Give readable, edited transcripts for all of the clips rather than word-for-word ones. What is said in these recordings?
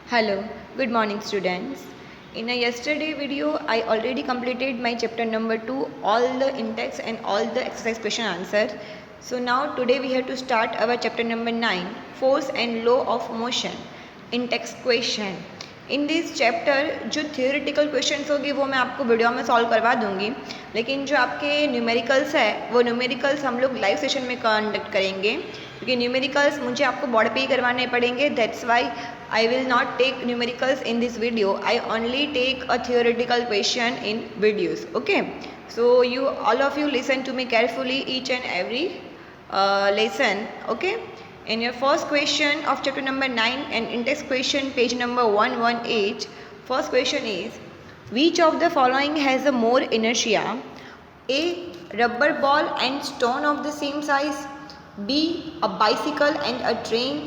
Hello, good morning students. In a yesterday video, I already completed my chapter number 2, all the in-text and all the exercise question answer. So now today we have to start our chapter number 9, force and law of motion, in-text question. In this chapter जो theoretical questions होगी वो मैं आपको video में solve करवा दूंगी, लेकिन जो आपके न्यूमेरिकल्स है वो न्यूमेरिकल्स हम लोग लाइव सेशन में कंडक्ट करेंगे, क्योंकि न्यूमेरिकल्स मुझे आपको बोर्ड पे ही करवाने पड़ेंगे. That's why I will not take numericals in this video. I only take a theoretical question in videos. Okay. So you all of you listen to me carefully each and every lesson. Okay. In your first question of chapter number 9 and in-text question page number 118, first question is, which of the following has a more inertia? A. Rubber ball and stone of the same size. B. A bicycle and a train.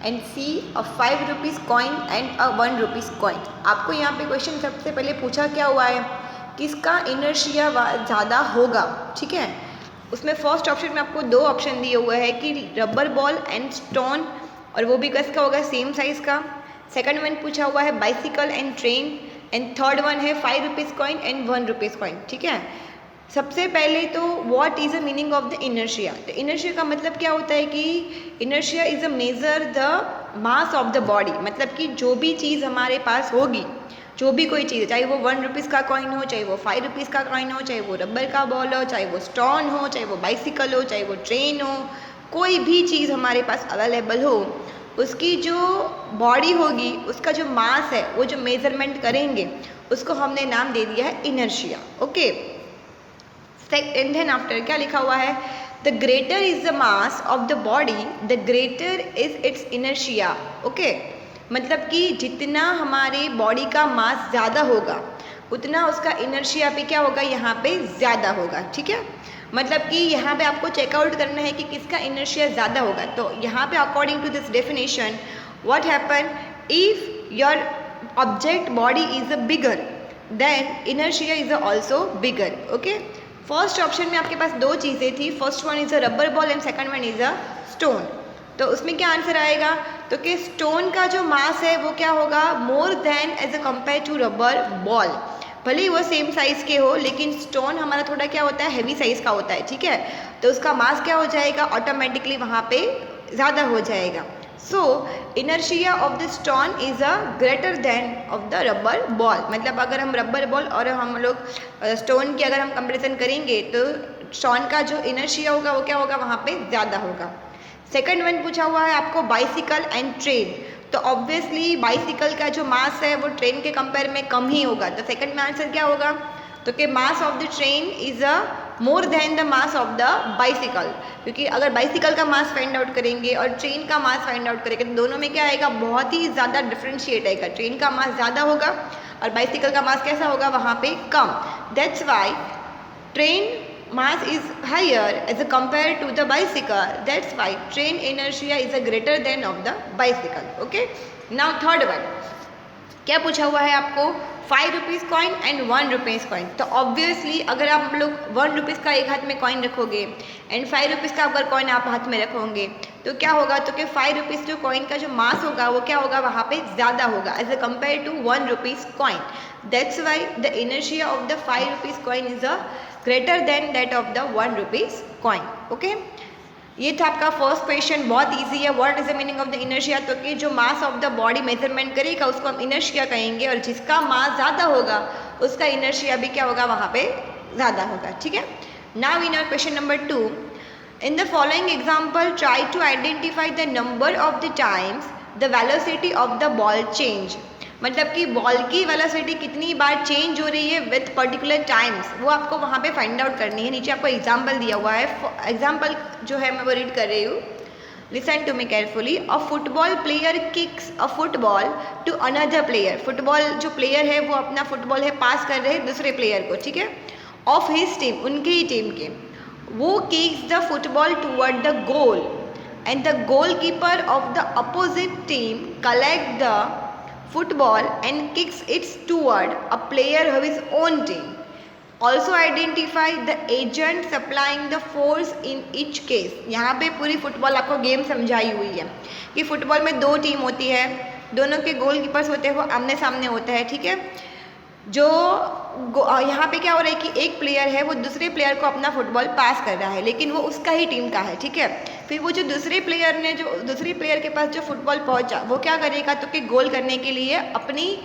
And see a 5 rupees coin and a 1 rupees coin. आपको यहाँ पे question सबसे पहले पूछा क्या हुआ है, किसका इनर्शिया ज़्यादा होगा. ठीक है, उसमें फर्स्ट ऑप्शन में आपको दो ऑप्शन दिए हुए हैं कि रबर बॉल एंड स्टोन, और वो भी किसका होगा, सेम साइज़ का. सेकंड वन पूछा हुआ है bicycle and train, and third one है 5 rupees coin and 1 rupees coin. ठीक है, सबसे पहले तो what is the meaning of the inertia. तो इनर्शिया का मतलब क्या होता है कि inertia is a measure the mass of the body. मतलब कि जो भी चीज़ हमारे पास होगी, जो भी कोई चीज़, चाहे वो 1 रुपीज़ का कॉइन हो, चाहे वो 5 रुपीज़ का कॉइन हो, चाहे वो रबर का बॉल हो, चाहे वो स्टोन हो, चाहे वो बाइसिकल हो, चाहे वो ट्रेन हो, कोई भी चीज़ हमारे पास अवेलेबल हो, उसकी जो बॉडी होगी, उसका जो मास है, वो जो मेजरमेंट करेंगे, उसको हमने नाम दे दिया है inertia. Okay. And then after क्या लिखा हुआ है, the greater is the mass of the body the greater is its inertia. Okay, मतलब कि जितना हमारे बॉडी का मास ज़्यादा होगा उतना उसका इनर्शिया भी क्या होगा, यहाँ पे ज़्यादा होगा. ठीक है, मतलब कि यहाँ पे आपको चेकआउट करना है कि किसका इनर्शिया ज़्यादा होगा. तो यहाँ पे according to this definition what happen, if your object body is a bigger then inertia is also bigger. Okay, first option में आपके पास दो चीज़ें थी, first one is a rubber ball and second one is a stone. तो उसमें क्या answer आएगा, तो कि स्टोन का जो मास है वो क्या होगा, more than as a compare to rubber ball. भले ही वो सेम साइज़ के हो, लेकिन स्टोन हमारा थोड़ा क्या होता है, हैवी साइज़ का होता है. ठीक है, तो उसका मास क्या हो जाएगा, ऑटोमेटिकली वहाँ पे ज़्यादा हो जाएगा. So inertia of the stone is a greater than of the rubber ball. मतलब अगर हम रबर बॉल और हम लोग स्टोन की अगर हम कंपेरिजन करेंगे तो स्टोन का जो इनर्शिया होगा वो क्या होगा, वहाँ पे ज़्यादा होगा. सेकंड वन पूछा हुआ है आपको बाइसिकल एंड ट्रेन. तो ऑब्वियसली बाइसिकल का जो मास है वो ट्रेन के कंपेयर में कम ही होगा. तो सेकंड में आंसर क्या होगा, तो कि मास of the train is a more than the mass of the bicycle. क्योंकि अगर बाइसिकल का मास फाइंड आउट करेंगे और ट्रेन का मास फाइंड आउट करेंगे तो दोनों में क्या आएगा, बहुत ही ज़्यादा डिफ्रेंशिएट आएगा. ट्रेन का मास ज़्यादा होगा और बाइसिकल का मास कैसा होगा, वहाँ पे कम. That's why train mass is higher as compared to the bicycle. That's why train inertia is a greater than of the bicycle. Okay, now third one क्या पूछा हुआ है आपको, 5 rupees coin and 1 rupees coin. तो obviously अगर आप लोग 1 rupees का एक हाथ में कॉइन रखोगे एंड 5 रुपीज़ का अगर कॉइन आप हाथ में रखोगे तो क्या होगा, तो कि 5 रुपीज़ जो कॉइन का जो मास होगा वो क्या होगा, वहाँ पे ज़्यादा होगा as a compare to 1 rupees coin. That's why the inertia of the 5 rupees coin is a greater than that of the 1 rupees coin. Okay, ये था आपका फर्स्ट क्वेश्चन, बहुत इजी है. What is the meaning of the inertia, तो कि जो mass of the body measurement करेगा उसको हम इनर्शिया कहेंगे, और जिसका मास ज़्यादा होगा उसका इनर्शिया भी क्या होगा, वहाँ पे ज़्यादा होगा. ठीक है, now in our question number 2, in the following example try to identify the number of the times the velocity of the ball change. मतलब कि बॉल की वेलोसिटी कितनी बार चेंज हो रही है विथ पर्टिकुलर टाइम्स, वो आपको वहाँ पे फाइंड आउट करनी है. नीचे आपको एग्जाम्पल दिया हुआ है, एग्जाम्पल जो है मैं वो रीड कर रही हूँ. Listen to me carefully. A football player kicks a football to another player. Football जो प्लेयर है वो अपना फुटबॉल है पास कर रहे हैं दूसरे प्लेयर को. ठीक है, ऑफ हिज टीम, उनके ही टीम के. वो kicks the football toward the goal and the goal keeper of the opposite team collect the football and kicks it toward a player of his own team. Also identify the agent supplying the force in each case. यहाँ पे पूरी football आपको game समझाई हुई है कि football में दो टीम होती है, दोनों के गोल कीपर्स होते हैं वो आमने सामने होता है, ठीक है। जो यहाँ पे क्या हो रहा है कि एक प्लेयर है वो दूसरे प्लेयर को अपना फुटबॉल पास कर रहा है, लेकिन वो उसका ही टीम का है, ठीक है। फिर वो जो दूसरे प्लेयर ने जो दूसरे प्लेयर के पास जो फुटबॉल पहुँचा वो क्या करेगा, तो कि गोल करने के लिए अपनी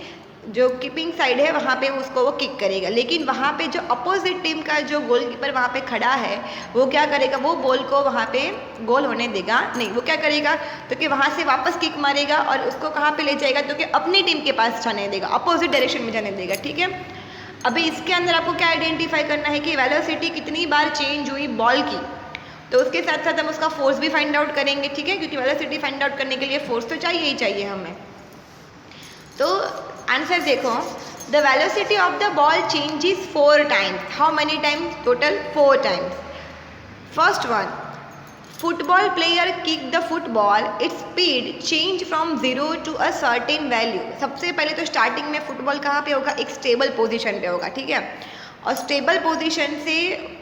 जो कीपिंग साइड है वहाँ पे उसको वो किक करेगा, लेकिन वहाँ पे जो अपोजिट टीम का जो गोलकीपर वहाँ पे खड़ा है वो क्या करेगा, वो बॉल को वहाँ पे गोल होने देगा नहीं। वो क्या करेगा, तो कि वहाँ से वापस किक मारेगा और उसको कहाँ पे ले जाएगा, तो कि अपनी टीम के पास जाने देगा, अपोजिट डायरेक्शन में जाने देगा, ठीक है। अभी इसके अंदर आपको क्या आइडेंटिफाई करना है कि वेलोसिटी कितनी बार चेंज हुई बॉल की, तो उसके साथ साथ हम उसका फोर्स भी फाइंड आउट करेंगे, ठीक है, क्योंकि वेलोसिटी फाइंड आउट करने के लिए फोर्स तो चाहिए ही चाहिए हमें। तो आंसर देखो, the velocity of the ball changes 4 times. How many times? Total 4 times. First one, football player kick the football, its speed change from 0 to a certain value. सबसे पहले तो स्टार्टिंग में फुटबॉल कहाँ पे होगा, एक स्टेबल पोजीशन पे होगा, ठीक है। और स्टेबल पोजीशन से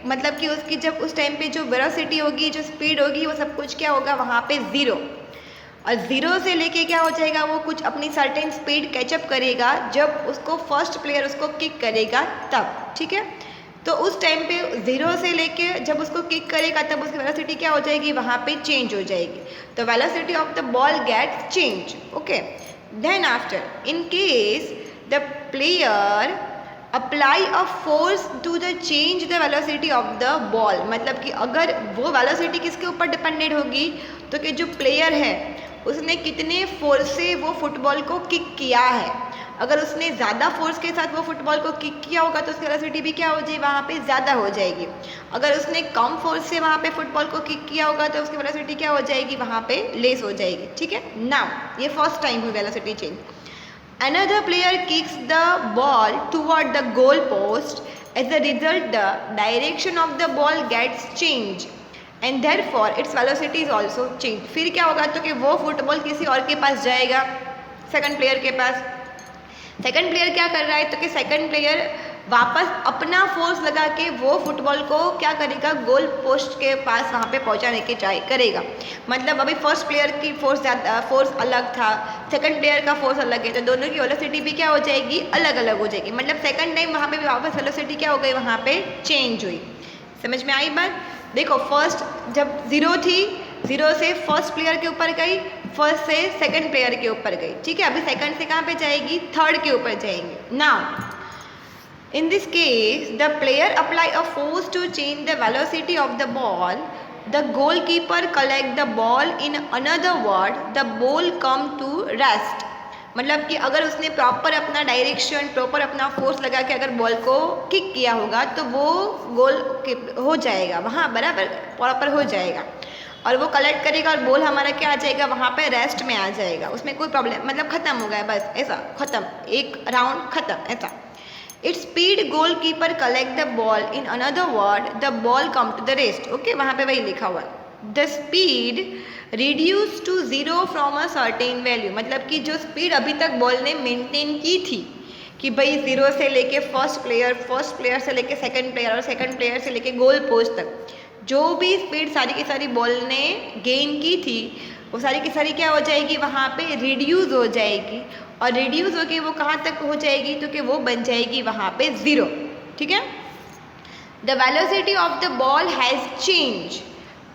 मतलब कि उसकी जब उस टाइम पे जो वेलोसिटी होगी, जो स्पीड होगी, वो सब कुछ क्या होगा वहाँ पे 0, और 0 से लेके क्या हो जाएगा, वो कुछ अपनी सर्टेन स्पीड कैचअप करेगा जब उसको फर्स्ट प्लेयर उसको किक करेगा तब, ठीक है। तो उस टाइम पे 0 से लेके जब उसको किक करेगा तब उसकी वेलोसिटी क्या हो जाएगी, वहाँ पे चेंज हो जाएगी। तो velocity of the ball gets change, okay. Then after, in case the player apply a force to the change the velocity of the ball, मतलब कि अगर वो वेलोसिटी किसके ऊपर डिपेंडेड होगी, तो कि जो प्लेयर है उसने कितने फोर्स से वो फुटबॉल को किक किया है। अगर उसने ज़्यादा फोर्स के साथ वो फुटबॉल को किक किया होगा तो उसकी वेलोसिटी भी क्या हो जाएगी, वहाँ पे ज़्यादा हो जाएगी। अगर उसने कम फोर्स से वहाँ पे फुटबॉल को किक किया होगा तो उसकी वेलोसिटी क्या हो जाएगी, वहाँ पे लेस हो जाएगी, ठीक है। नाउ ये फर्स्ट टाइम हुई velocity change. Another player kicks the ball toward the goal post. As a result, the direction of the ball gets changed and therefore its velocity is also changed. फिर क्या होगा, तो कि वो football किसी और के पास जाएगा, सेकंड प्लेयर के पास। सेकंड प्लेयर क्या कर रहा है, तो कि सेकंड प्लेयर वापस अपना फोर्स लगा के वो फुटबॉल को क्या करेगा, गोल पोस्ट के पास वहाँ पे पहुँचाने की ट्राई करेगा। मतलब अभी फर्स्ट प्लेयर की फोर्स अलग था, सेकंड प्लेयर का फोर्स अलग है, तो दोनों की वेलोसिटी भी क्या हो जाएगी, अलग अलग हो जाएगी। मतलब सेकंड टाइम वहाँ पे भी वापस वेलोसिटी क्या हो गई, वहाँ पे चेंज हुई। समझ में आई बात? देखो फर्स्ट जब 0 थी, 0 से फर्स्ट प्लेयर के ऊपर गई, फर्स्ट से सेकंड प्लेयर के ऊपर गई, ठीक है। अभी सेकंड से कहाँ पे जाएगी, थर्ड के ऊपर जाएंगे। Now in this case, the player apply a force to change the velocity of the ball. The goalkeeper collect the ball. In another word, the ball come to rest. मतलब कि अगर उसने प्रॉपर अपना direction, proper अपना force लगा के अगर ball को किक किया होगा तो वो गोल हो जाएगा, वहाँ बराबर प्रॉपर हो जाएगा, और वो कलेक्ट करेगा और बॉल हमारा क्या आ जाएगा, वहाँ पे रेस्ट में आ जाएगा, उसमें कोई प्रॉब्लम, मतलब ख़त्म हो गया, बस ऐसा ख़त्म, एक राउंड ख़त्म ऐसा। Its speed goalkeeper collect the ball. In another word, the ball come to the rest. Okay, वहाँ पे वही लिखा हुआ है। The speed reduce to 0 from a certain value. मतलब कि जो स्पीड अभी तक बॉल ने मेंटेन की थी कि भाई 0 से लेके फर्स्ट प्लेयर से लेके सेकंड प्लेयर और सेकंड प्लेयर से लेके गोल पोस्ट तक जो भी स्पीड सारी की सारी बॉल ने गेन की थी, वो सारी की सारी क्या हो जाएगी, वहाँ पे रिड्यूस हो जाएगी, और रिड्यूस होके वो कहाँ तक हो जाएगी, तो कि वो बन जाएगी वहाँ पे 0, ठीक है। The velocity of the ball has change.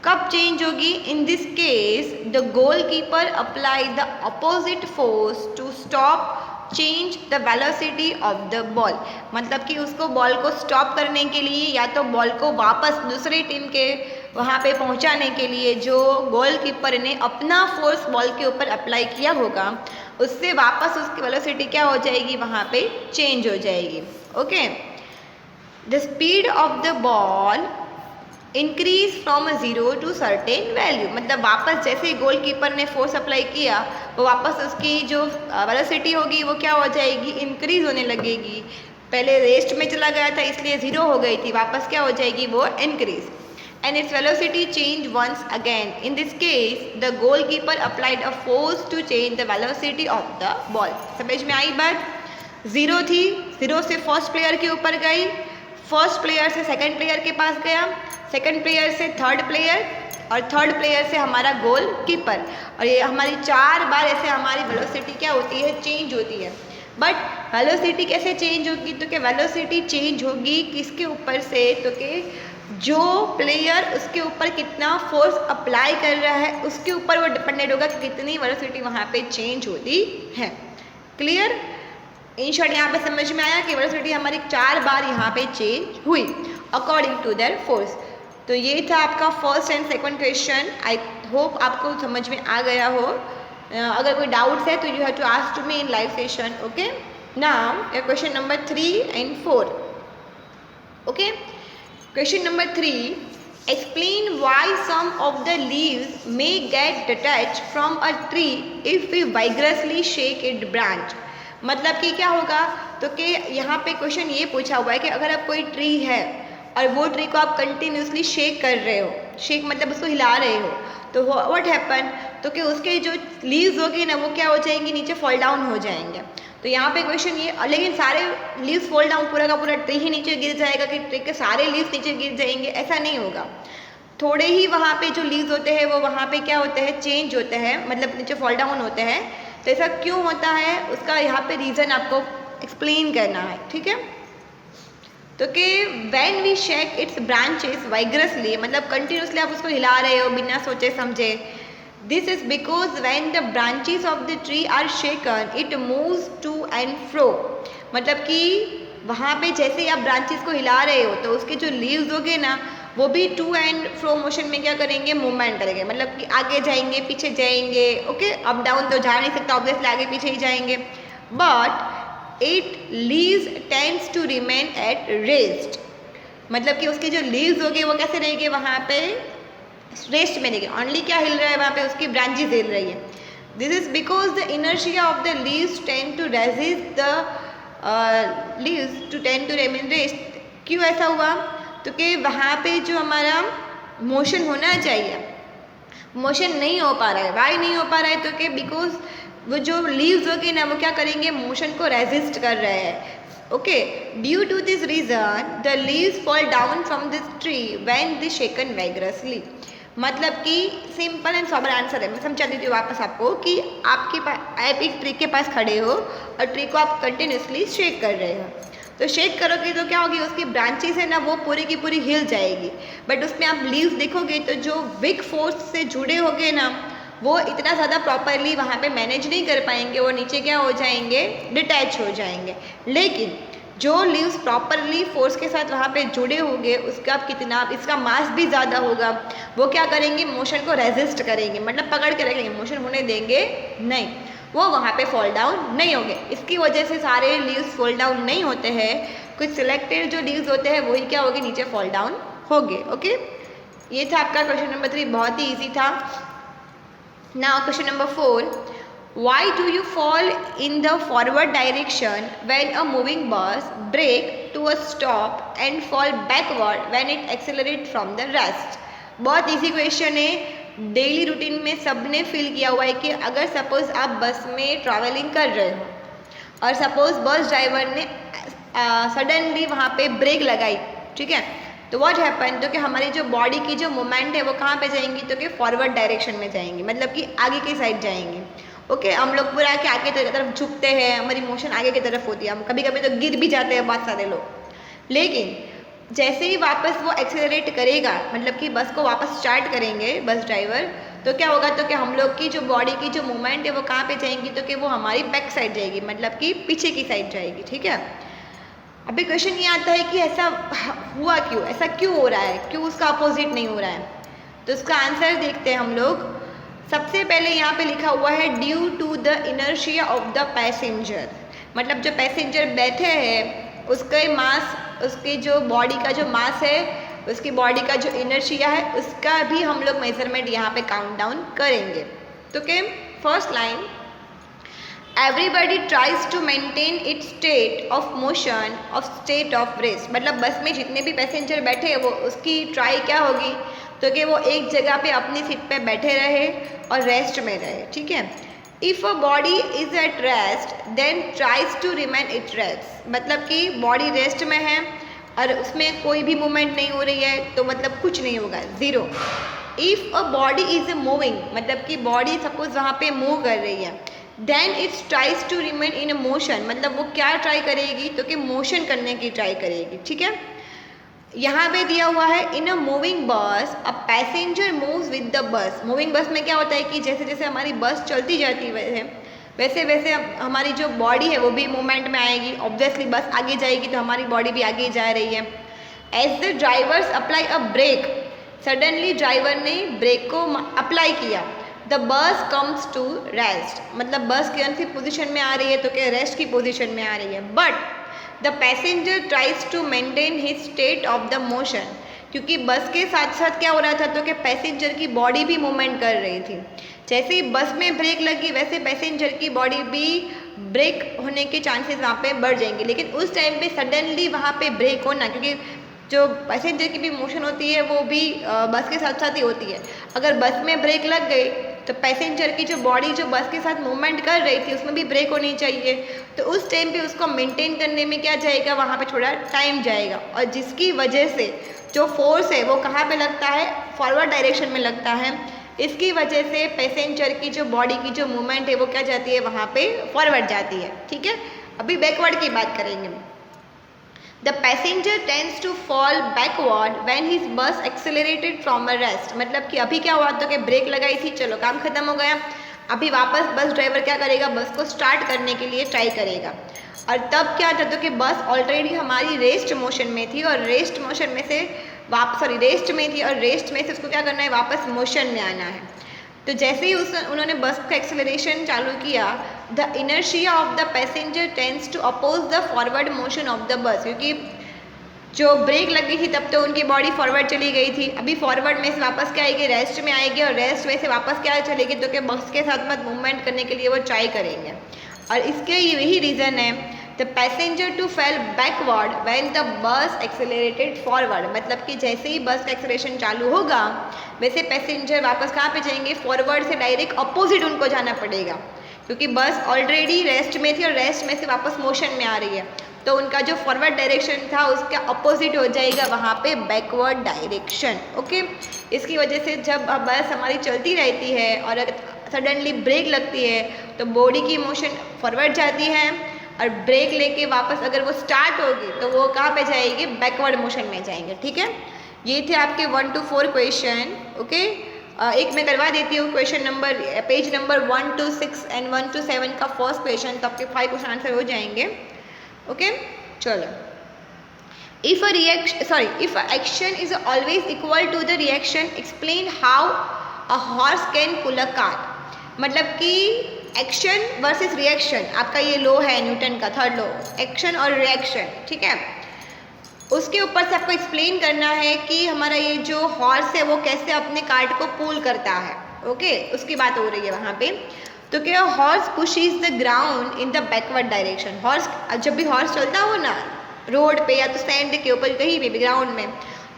कब चेंज होगी, in this case the goal keeper apply the opposite force to stop change the velocity of the ball. मतलब कि उसको बॉल को स्टॉप करने के लिए या तो बॉल को वापस दूसरी टीम के वहाँ पे पहुँचाने के लिए जो गोल कीपर ने अपना फोर्स बॉल के ऊपर अप्लाई किया होगा, उससे वापस उसकी वेलोसिटी क्या हो जाएगी, वहाँ पे चेंज हो जाएगी। Okay, the speed of the ball increase from 0 to certain value. मतलब वापस जैसे गोल कीपर ने फोर्स अप्लाई किया, वो वापस उसकी जो वेलोसिटी होगी वो क्या हो जाएगी, इंक्रीज होने लगेगी। पहले रेस्ट में चला गया था इसलिए 0 हो गई थी, वापस क्या हो जाएगी, वो increase. And its velocity change once again. In this case, the goalkeeper applied a force to change the velocity of the ball. समझ में आई बात? 0 थी, 0 से फर्स्ट प्लेयर के ऊपर गई, फर्स्ट प्लेयर से सेकंड प्लेयर के पास गया, सेकंड प्लेयर से थर्ड प्लेयर, और थर्ड प्लेयर से हमारा गोल कीपर। और ये हमारी 4 बार ऐसे हमारी वेलोसिटी क्या होती है, चेंज होती है। बट वेलोसिटी कैसे चेंज होगी, तो कि वेलोसिटी चेंज होगी किसके ऊपर से, तो कि जो प्लेयर उसके ऊपर कितना फोर्स अप्लाई कर रहा है उसके ऊपर वो डिपेंडेंट होगा कि कितनी वेलोसिटी वहाँ पे चेंज होती है। क्लियर? इन शॉर्ट यहाँ पे समझ में आया कि वेलोसिटी हमारी 4 बार यहाँ पे चेंज हुई अकॉर्डिंग टू देयर फोर्स। तो ये था आपका first and second question. I hope आपको समझ में आ गया हो। अगर कोई डाउट्स है तो you have to ask to me in live session. Okay, now question number 3 and 4. Okay, question number 3, explain why some of the leaves may get detached from a tree if we vigorously shake its branch. मतलब कि क्या होगा, तो कि यहाँ पे question ये पूछा हुआ है कि अगर आप कोई ट्री है और वो ट्री को आप कंटिन्यूसली शेक कर रहे हो, शेक मतलब उसको हिला रहे हो, तो व्हाट हैपन, तो कि उसके जो लीव्स होगी ना वो क्या हो जाएंगे, नीचे फॉल डाउन हो जाएंगे। तो यहाँ पे क्वेश्चन ये, लेकिन सारे लीव्स फॉल डाउन, पूरा का पूरा ट्री ही नीचे गिर जाएगा कि ट्री के सारे लीव्स नीचे गिर जाएंगे, ऐसा नहीं होगा। थोड़े ही वहाँ पे जो लीव्स होते हैं वो वहाँ पे क्या होते हैं, चेंज होते हैं, मतलब नीचे फॉल डाउन होते हैं। तो ऐसा क्यों होता है, उसका यहाँ पे रीज़न आपको एक्सप्लेन करना है, ठीक है। तो कि when we shake its branches vigorously, मतलब कंटिन्यूसली आप उसको हिला रहे हो बिना सोचे समझे, this is because when the branches of the tree are shaken it moves to and fro. मतलब कि वहाँ पे जैसे ही आप ब्रांचेस को हिला रहे हो तो उसके जो लीव्स होंगे ना वो भी टू एंड फ्रो मोशन में क्या करेंगे, मूवमेंट करेंगे, मतलब कि आगे जाएंगे पीछे जाएंगे। ओके, अप डाउन तो जा नहीं सकता, ऑब्वियसली आगे पीछे ही जाएंगे। But it leaves tends to remain at rest, मतलब कि उसके जो लीव्स होंगे वो कैसे रहेंगे, वहाँ पे रेस्ट में रहेंगे। ओनली क्या हिल रहा है वहाँ पे, उसकी ब्रांचेस हिल रही है। This is because the inertia of the leaves tend to resist the leaves to tend to remain rest. क्यों ऐसा हुआ, तो कि वहाँ पे जो हमारा मोशन होना चाहिए मोशन नहीं हो पा रहा है। वाई नहीं हो पा रहा है, तो कि बिकॉज वो जो लीव्स होगी ना वो क्या करेंगे, मोशन को रेजिस्ट कर रहे हैं। Okay, due to this reason the leaves fall down from this tree when the shaken vigorously. मतलब कि सिंपल एंड सॉबर आंसर है। मैं समझा देती हूँ वापस आपको कि आपके पास, आप एक ट्री के पास खड़े हो और ट्री को आप कंटिन्यूसली शेक कर रहे हो। तो शेक करोगे तो क्या होगी, उसकी ब्रांचेस है ना वो पूरी की पूरी हिल जाएगी। बट उसमें आप लीव्स देखोगे तो जो विक फोर्स से जुड़े होंगे ना वो इतना ज़्यादा प्रॉपरली वहाँ पे मैनेज नहीं कर पाएंगे, वो नीचे क्या हो जाएंगे, डिटैच हो जाएंगे। लेकिन जो लीव्स प्रॉपरली फोर्स के साथ वहाँ पे जुड़े होंगे उसका कितना, इसका मास भी ज़्यादा होगा, वो क्या करेंगे, मोशन को रेजिस्ट करेंगे, मतलब पकड़ के रखेंगे, मोशन होने देंगे नहीं, वो वहाँ पे फॉल डाउन नहीं होंगे। इसकी वजह से सारे लीव्स फॉल डाउन नहीं होते हैं, कुछ सिलेक्टेड जो लीव्स होते हैं वही क्या होगी, नीचे फॉल डाउन होंगे। ओके, ये था आपका क्वेश्चन नंबर 3, बहुत ही ईजी था। Now question number 4, why do you fall in the forward direction when a moving bus brake to a stop and fall backward when it accelerates from the rest? बहुत easy question है, daily routine में सबने feel किया हुआ है कि अगर suppose आप बस में ट्रैवलिंग कर रहे हो और सपोज बस ड्राइवर ने सडनली वहाँ पे ब्रेक लगाई, ठीक है, तो व्हाट हैपन, तो कि हमारी जो बॉडी की जो मूवमेंट है वो कहाँ पे जाएंगी, तो कि फॉरवर्ड डायरेक्शन में जाएंगी, मतलब कि आगे की साइड जाएंगी। ओके, हम लोग पूरा के आगे की तरफ झुकते हैं, हमारी मोशन आगे की तरफ होती है, हम कभी कभी तो गिर भी जाते हैं बहुत सारे लोग। लेकिन जैसे ही वापस वो एक्सेलरेट करेगा, मतलब कि बस को वापस स्टार्ट करेंगे बस ड्राइवर, तो क्या होगा, तो कि हम लोग की जो बॉडी की जो मूवमेंट है वो कहाँ पे जाएंगी, तो कि वो हमारी बैक साइड जाएगी, मतलब कि पीछे की साइड जाएगी। ठीक है, अभी क्वेश्चन ये आता है कि ऐसा हुआ क्यों, ऐसा क्यों हो रहा है, क्यों उसका अपोजिट नहीं हो रहा है। तो इसका आंसर देखते हैं हम लोग। सबसे पहले यहाँ पे लिखा हुआ है due to the inertia of the passenger, मतलब जो पैसेंजर बैठे हैं उसके मास, उसके जो बॉडी का जो मास है, उसकी बॉडी का जो इनर्शिया है उसका भी हम लोग मेजरमेंट यहाँ पे काउंट डाउन करेंगे। तो क्या first line, everybody tries to maintain its state of motion of state of rest, मतलब बस में जितने भी पैसेंजर बैठे हैं वो उसकी ट्राई क्या होगी, तो कि वो एक जगह पे अपनी सीट पे बैठे रहे और रेस्ट में रहे। ठीक है, if a body is at rest then tries to remain it rest, मतलब कि बॉडी रेस्ट में है और उसमें कोई भी मूवमेंट नहीं हो रही है तो मतलब कुछ नहीं होगा, zero. If a body is moving, मतलब कि बॉडी सपोज वहाँ पे मूव कर रही है, then its tries to remain in a motion, मतलब वो क्या ट्राई करेगी, तो कि मोशन करने की ट्राई करेगी, ठीक है। यहाँ पे दिया हुआ है इन अ मूविंग बस a passenger moves with the bus. Moving बस में क्या होता है कि जैसे जैसे हमारी बस चलती जाती है वैसे वैसे हमारी जो बॉडी है वो भी मूवमेंट में आएगी। ऑब्वियसली बस आगे जाएगी तो हमारी बॉडी भी आगे जा रही है। As the drivers apply a brake, suddenly driver ने ब्रेक को अप्लाई किया, the bus comes to rest, मतलब बस कौन सी पोजिशन में आ रही है, तो क्या रेस्ट की पोजिशन में आ रही है। But the passenger tries to maintain his state of the motion, क्योंकि बस के साथ साथ क्या हो रहा था, तो कि पैसेंजर की बॉडी भी मूवमेंट कर रही थी। जैसे ही बस में ब्रेक लगी वैसे पैसेंजर की बॉडी भी ब्रेक होने के चांसेस वहाँ पे बढ़ जाएंगे, लेकिन उस टाइम पे सडनली वहाँ पे ब्रेक होना, क्योंकि जो पैसेंजर की भी मोशन होती है वो भी बस के साथ साथ ही होती है। अगर बस में ब्रेक लग गई तो पैसेंजर की जो बॉडी जो बस के साथ मूवमेंट कर रही थी उसमें भी ब्रेक होनी चाहिए, तो उस टाइम पे उसको मेंटेन करने में क्या जाएगा, वहाँ पे थोड़ा टाइम जाएगा, और जिसकी वजह से जो फोर्स है वो कहाँ पे लगता है, फॉरवर्ड डायरेक्शन में लगता है। इसकी वजह से पैसेंजर की जो बॉडी की जो मूवमेंट है वो क्या जाती है, वहाँ पे फॉरवर्ड जाती है, ठीक है। अभी बैकवर्ड की बात करेंगे। The passenger tends to fall backward when his bus accelerated from a rest, मतलब कि अभी क्या हुआ, तो कि ब्रेक लगाई थी, चलो काम खत्म हो गया, अभी वापस बस ड्राइवर क्या करेगा, बस को स्टार्ट करने के लिए ट्राई करेगा। और तब क्या था, तो कि बस ऑलरेडी हमारी रेस्ट मोशन में थी, और रेस्ट मोशन में से रेस्ट में थी, और रेस्ट में से उसको क्या करना है, वापस मोशन में आना है। तो जैसे ही उन्होंने बस का एक्सेलरेशन चालू किया, the inertia of the passenger tends to oppose the forward motion of the bus, क्योंकि जो ब्रेक लगी थी तब तो उनकी बॉडी फॉरवर्ड चली गई थी, अभी फॉरवर्ड में से वापस क्या आएगी, रेस्ट में आएगी, और रेस्ट में से वापस क्या चलेगी, तो कि बस के साथ मत मूवमेंट करने के लिए वो ट्राई करेंगे। और इसके यही रीज़न है, the passenger to fell backward when the bus accelerated forward, मतलब कि जैसे ही बस का एक्सेलरेशन चालू होगा वैसे पैसेंजर वापस कहाँ पे जाएंगे, फॉरवर्ड से डायरेक्ट अपोजिट उनको जाना पड़ेगा, क्योंकि बस ऑलरेडी रेस्ट में थी और रेस्ट में से वापस मोशन में आ रही है, तो उनका जो फॉरवर्ड डायरेक्शन था उसका अपोजिट हो जाएगा वहाँ पे बैकवर्ड डायरेक्शन, ओके। इसकी वजह से जब बस हमारी चलती रहती है और सडनली ब्रेक लगती है तो बॉडी की मोशन फॉरवर्ड जाती है, और ब्रेक लेके वापस अगर वो स्टार्ट होगी तो वो कहाँ पे जाएगी, बैकवर्ड मोशन में जाएंगे, ठीक है। ये थे आपके 1 to 4 क्वेश्चन, ओके। एक मैं करवा देती हूँ question number, page number 1 to 6 and 1 to 7 का फर्स्ट क्वेश्चन, तो आपके 5 क्वेश्चन आंसर हो जाएंगे, ओके। चलो, if action is always equal to the reaction, explain how a horse can pull a cart, मतलब कि एक्शन वर्सेस रिएक्शन, आपका ये लो है न्यूटन का थर्ड लो, एक्शन और रिएक्शन, ठीक है। उसके ऊपर से आपको एक्सप्लेन करना है कि हमारा ये जो हॉर्स है वो कैसे अपने कार्ट को पुल करता है, ओके, उसकी बात हो रही है वहाँ पे। तो क्या horse pushes the ground in the backward direction, horse जब भी हॉर्स चलता हो ना रोड पे या तो सैंड के ऊपर कहीं भी ग्राउंड में,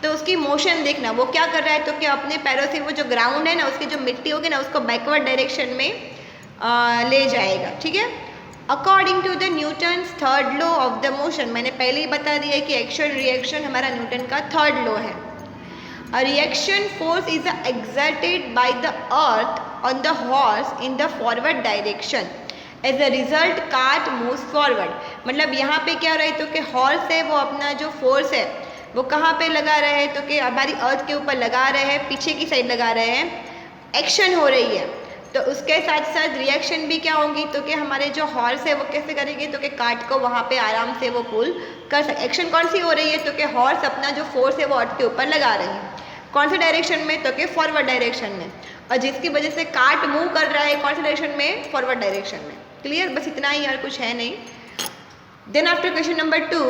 तो उसकी मोशन देखना वो क्या कर रहा है, तो क्या अपने पैरों से वो जो ग्राउंड है ना उसकी जो मिट्टी होगी ना उसको बैकवर्ड डायरेक्शन में ले जाएगा, ठीक है। According to the Newton's third law of the motion, मैंने पहले ही बता दिया कि एक्शन रिएक्शन हमारा न्यूटन का थर्ड लॉ है। A reaction force is exerted by the earth on the horse in the forward direction, as a result cart moves forward, मतलब यहाँ पे क्या हो रहा है, तो कि हॉर्स है वो अपना जो फोर्स है वो कहाँ पे लगा रहे हैं, तो कि हमारी अर्थ के ऊपर लगा रहे हैं, पीछे की साइड लगा रहे हैं, एक्शन हो रही है। तो उसके साथ साथ रिएक्शन भी क्या होंगी, तो कि हमारे जो हॉर्स है वो कैसे करेंगे, तो कि कार्ट को वहाँ पे आराम से वो पुल कर सके। एक्शन कौन सी हो रही है, तो कि हॉर्स अपना जो फोर्स है वो अर्थ के ऊपर लगा रहे हैं, कौन से डायरेक्शन में, तो कि फॉरवर्ड डायरेक्शन में, और जिसकी वजह से कार्ट मूव कर रहा है कौन से डायरेक्शन में, फॉरवर्ड डायरेक्शन में। क्लियर, बस इतना ही, और कुछ है नहीं। Then after question number 2,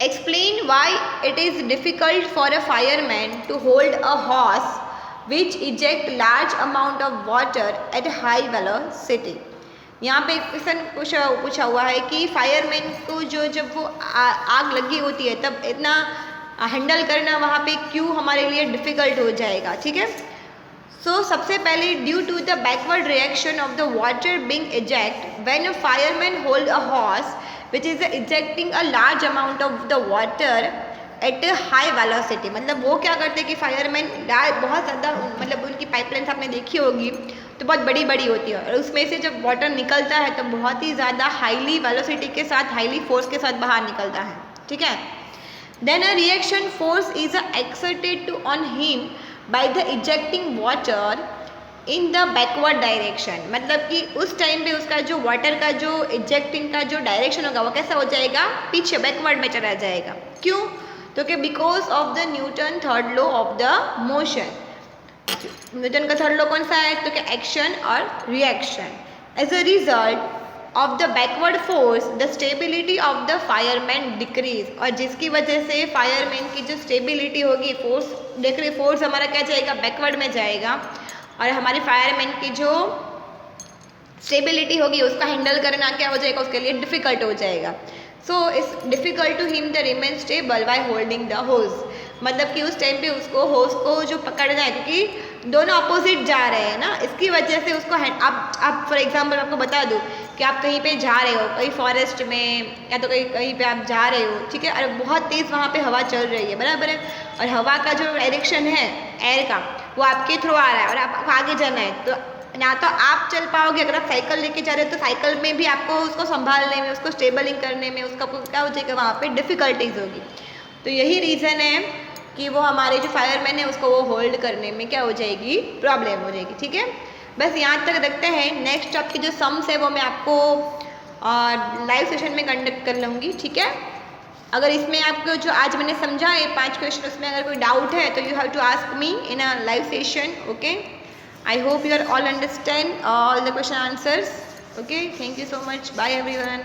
explain why it is difficult for a fireman to hold a horse which eject large amount of water at high velocity। यहाँ पे क्वेश्चन पूछा हुआ है कि फायरमैन को जब वो आग लगी होती है तब इतना हैंडल करना वहाँ पे क्यों हमारे लिए डिफ़िकल्ट हो जाएगा, ठीक है। सो सबसे पहले due to the backward reaction of the water being eject when a fireman hold a horse which is ejecting a large amount of the water at high velocity, मतलब वो क्या करते हैं कि फायरमैन बहुत ज़्यादा, मतलब उनकी पाइपलाइंस आपने देखी होगी तो बहुत बड़ी बड़ी होती है, और उसमें से जब वाटर निकलता है तो बहुत ही ज़्यादा हाईली वेलोसिटी के साथ, हाईली फोर्स के साथ बाहर निकलता है, ठीक है। Then a reaction force is exerted to on him by the ejecting water in the backward direction, मतलब कि उस टाइम पे उसका जो वाटर का जो इजेक्टिंग का जो डायरेक्शन होगा वो कैसा हो जाएगा, पीछे बैकवर्ड में चला जाएगा। क्यों? तो कि because of the Newton third law of the motion. Newton का थर्ड लॉ कौन सा है? तो कि एक्शन और reaction. As a result of the backward force the stability of the fireman decrease, और जिसकी वजह से फायरमैन की जो स्टेबिलिटी होगी, फोर्स डिक्रीज, फोर्स हमारा क्या जाएगा, बैकवर्ड में जाएगा, और हमारे फायरमैन की जो स्टेबिलिटी होगी उसका हैंडल करना क्या हो जाएगा, उसके लिए डिफ़िकल्ट हो जाएगा। So it's difficult to him the remain stable by holding the hose, मतलब कि उस टाइम पे उसको होज को जो पकड़ना है, क्योंकि दोनों अपोजिट जा रहे हैं ना, इसकी वजह से उसको आप फॉर एग्जांपल आपको बता दूँ कि आप कहीं पे जा रहे हो, कहीं फॉरेस्ट में या तो कहीं पे आप जा रहे हो, ठीक है, और बहुत तेज़ वहाँ पे हवा चल रही है, बराबर है, और हवा का जो डायरेक्शन है एयर का वो आपके थ्रू आ रहा है और आपको आगे जाना है, तो ना तो आप चल पाओगे, अगर आप साइकिल लेके जा रहे हो तो साइकिल में भी आपको उसको संभालने में, उसको स्टेबलिंग करने में, उसका क्या हो जाएगा, वहाँ पे डिफ़िकल्टीज होगी। तो यही रीज़न है कि वो हमारे जो फायरमैन है उसको वो होल्ड करने में क्या हो जाएगी, प्रॉब्लम हो जाएगी, ठीक है। बस यहाँ तक रखते हैं, नेक्स्ट आपकी जो सम्स है वो मैं आपको लाइव सेशन में कंडक्ट कर लूँगी, ठीक है। अगर इसमें आपको जो आज मैंने समझा है 5 क्वेश्चन, उसमें अगर कोई डाउट है तो you have to ask me in a live session, okay. I hope you are all understand all the question answers, okay. Thank you so much, bye everyone.